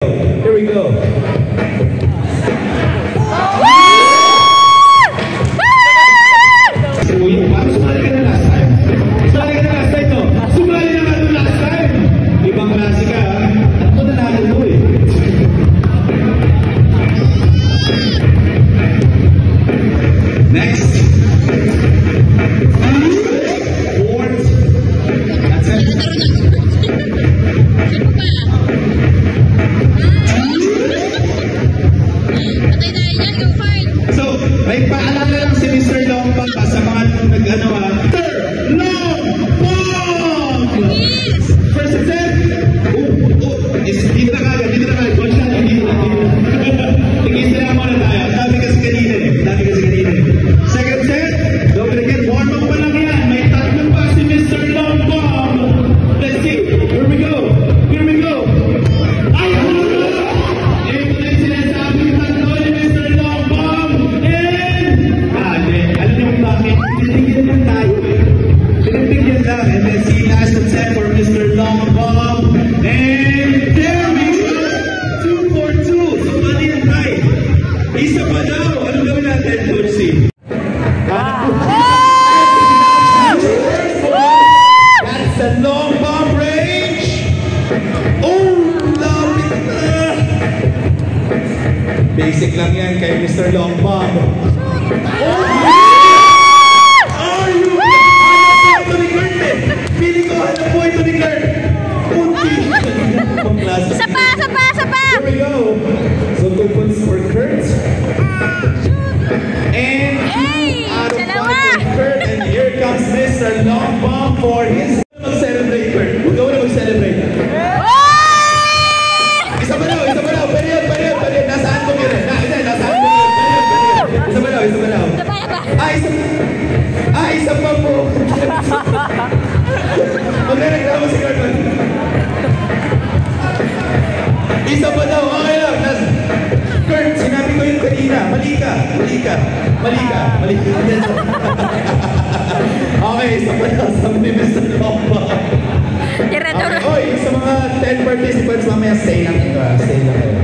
Here we go. Sumali ka na last time. Sumali ka na last time, no? Sumali naman ito last time. Ibang klase ka, ha? Ito na natin mo, eh. Next. Fourth. That's it. So, may paalala lang si Mr. Longbong pa sa mga nag-ano, ha? Mr. Longbong! Yes! First set. Dito na kagad, dito na kagad. Watch natin, dito na. Tigis na muna tayo. Sabi kasi kanina. Second set. Don't forget, warm up pa lang yan. May tatlong pa si Mr. Longbong. Let's see. Here we go. Ay! Ito na yung sinasabi yung tatlo ni Mr. Longbong. Alam niyo kung bakit? Pinitigyan lang tayo. Pinitigyan lang. And then see last set for Mr. Longbong. And there we go. 2 for 2. So, mali ang tayo. Isa pa daw. Anong gawin natin, Coach C? That's the long bomb range. Oh, love it. Basic lang yan kay Mr. Long Bomb. Oh, are you? Hanap po ito ni Kurt, eh. Feeling ko hanap po ito ni Kurt. Isa pa! Here we go. So 2 points for Kurt. And out of 5 for Kurt. And here comes Mr. Long Bomb for his... Mag-celebrate, Kurt. Huwag ka muna mag-celebrate. Isa pa daw. Pwede yan. Nasaan ko yun? Nasaan ko yun? Isa pa daw. Isa pa po. Magre-reklamo si Kurt. Isa pa daw. Okay lang. Kurt, sinabi ko yun kanina. Mali ka. Okay, isa pa daw. Sabi ni Mr. Longbong. Okay, oy, sa mga 10 participants, mamaya stay lang ito. Stay lang kayo.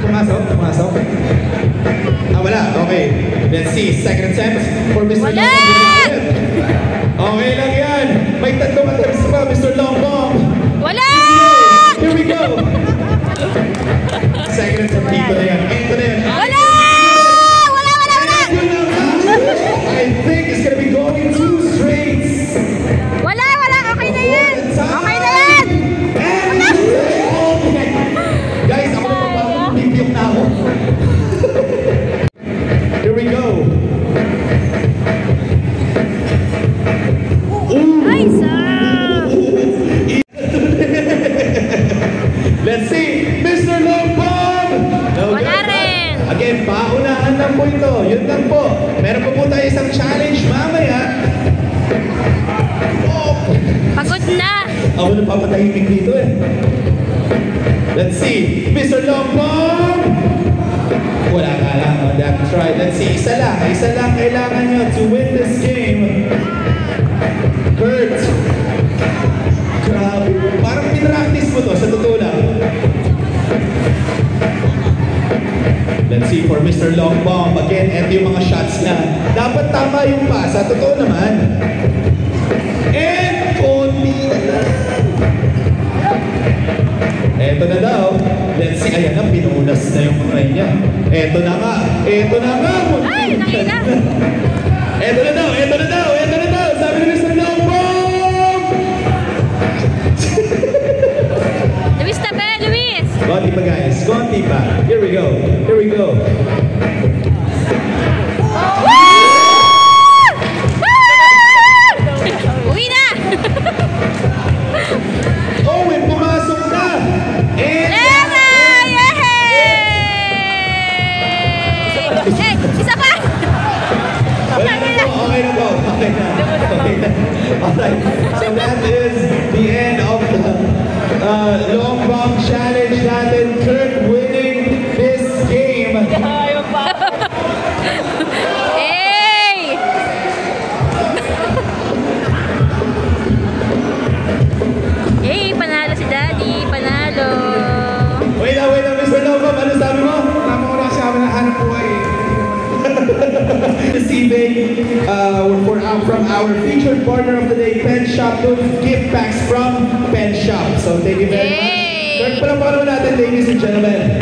Pumasok. Wala. Okay. Let's see. Second attempt for Mr. Longbong. Okay lang yan. May tatlong attempts pa, Mr. Longbong. Wala! Here we go. Second attempt. Ito na yan. Wala! I think it's gonna be going 2 straights. Wala! Okay na yan! Guys, ako na papapipiyok na ako. Here we go. Nice! Let's see, Mr. Longbong! Wala rin! Again, paunahan lang po ito. Yun lang po. Meron pa po tayo isang challenge mamaya. Pagod na! Ako na papatahimik dito, eh. Let's see, Mr. Longbong! Wala ka lang. That's right. Let's see, isa lang kailangan nyo to win this game. Kurt! Grabe. Parang pinractice mo to, sa totoo lang. Let's see for Mr. Longbong. Again, eto yung mga shots na. Dapat tama yung pass, sa totoo naman. And konti na lang. Eto na daw. Let's see. Ayan na, pinunas na yung kamay niya. Eto na nga. Ay, nakita. Eto na daw. Sabi ni Mr. Longbong! Luis na ba, Luis? Konti pa, guys. Konti pa. Here we go. Uwi na! Oh, and pumasok na! And... Isa pa! Okay na po. Alright. So that is the end of the Long Bomb Challenge natin. Kurt winning this game. Hey! Hey, panalo si Daddy. Panalo. from our featured partner of the day, Pen Shop. Those gift packs from Pen Shop. So thank you very much. Third pa lang natin, ladies and gentlemen.